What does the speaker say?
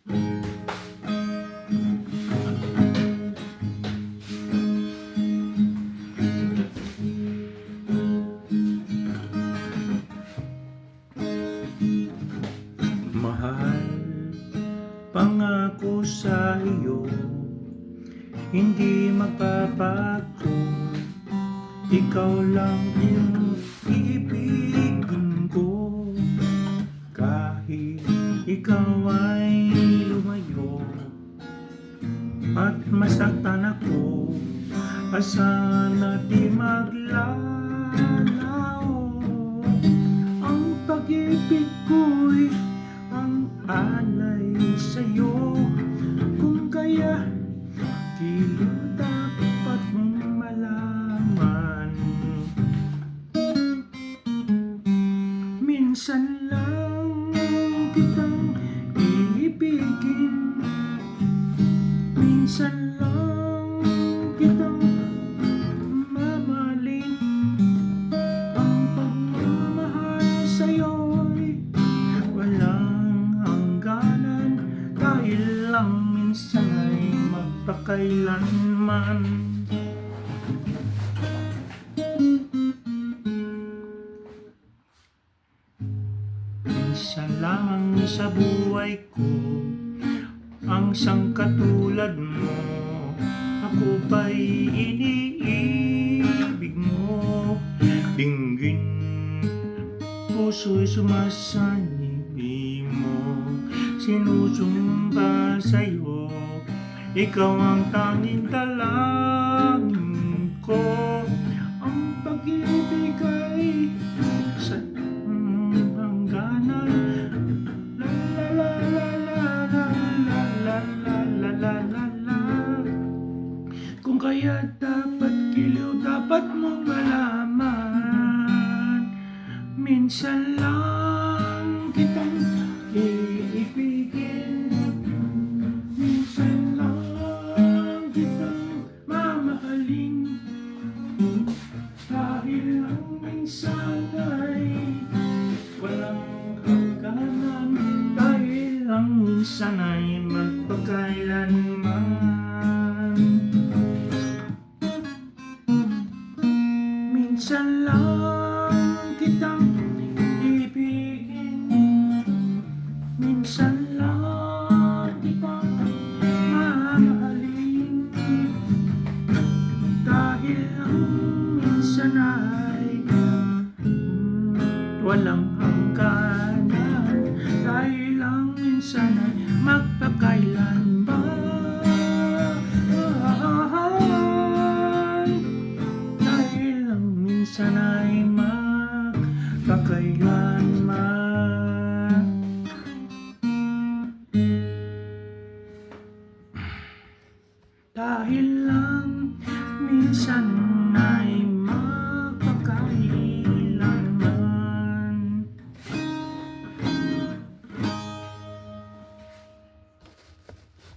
Mahal, pangako sa iyo, hindi magbabago. Ikaw lang yung iibigin ko. Kahit ikaw ay lumayo at masaktan ako, sana di maglalaho. Ang pag-ibig ko'y ang alay sa'yo. Kung kaya di dapat mong malaman. Minsan lang kitang iibigin, minsan lang kitang mamahalin. Ang pagmamahal sa'yo'y walang hangganan, dahil lang minsan ay magpakailanman. Minsan lamang sa buhay ko ang sangkatulad mo. Ako ba'y iniibig mo? Dinggin, puso'y sumasanib mo. Sinusumpa sa'yo, ikaw ang tanging dalangin ko. Ang pag-ibig ay sa hangganan. La la la la la la la la la la la la. Kung kaya dapat giliw, dapat mong malaman. Minsan lang kitang iibigin, minsan lang kitang mamahalin. Dahil ang minsan ay walang hangganan, dahil ang minsan ay magpakailanman. Minsan lang kitang ibigin, minsan lang kitang mamahalin. Dahil ang minsan ay walang hangganan, dahil ang minsan ay magpakailanman. Dahil ang minsan ay magpakailanman.